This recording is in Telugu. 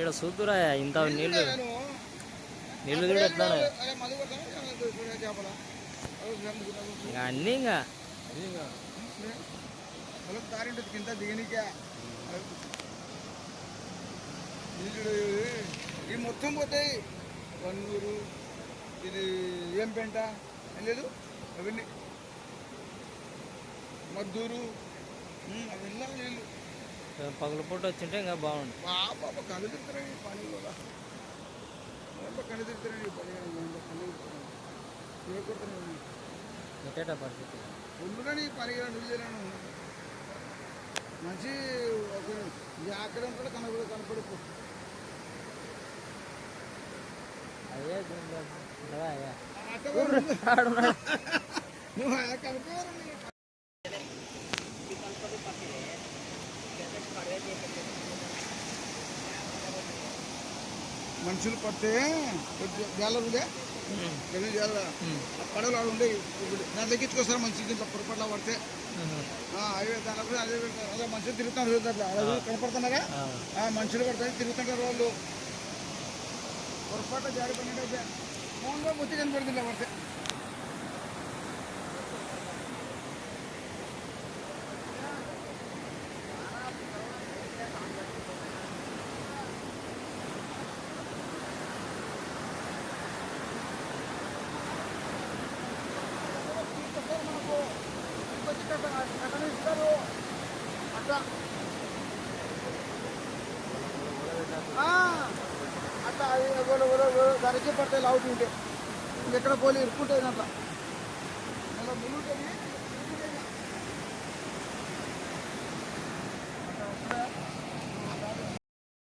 ఈడ చూద్దురా ఇంత నీళ్ళు నీళ్ళు చూడు ఎట్లా అన్నీ ఇంకా దారి ఉంటుంది కింద దిగనికే ఇవి మొత్తం పోతాయి. వన్నూరు ఇది ఏం పెంట లేదు అవన్నీ మద్దూరు అవన్నీ నీళ్ళు పగుల పూట వచ్చింటే ఇంకా బాగుండు. బాబా కళ్ళు తిరుగుతారండి పని కూడా కళ్ళు తిరుగుతారండి పని ఎట్టేటా పరిస్థితి ఉండునని పని నువ్వు చేయను మంచి అక్కడ ఉంటాడు కనపడిపో అయ్యా నువ్వు కనుకోరు మనుషులు పడితే జాలరుగా పడవలు ఆడు ఉండే దాంట్లో ఎక్కించుకొస్తారు మంచి దీంట్లో పొరపాట్ల పడితే అవి దాంట్లో అదే అదే మనుషులు తిరుగుతారు అట్లా అలా కనపడుతున్నారా మనుషులు పడతాయి తిరుగుతుంటారు వాళ్ళు పొరపాట్ల జారి పడినట్టు ఫోన్లో మొత్తం కనపడుతుంది ఇలా పడితే అట్లా అట్లా ధరకే పడతాయి లావుతుంటే ఎక్కడ పోలీ ఇరుక్కుంటుంది అట్లా అలా ముందు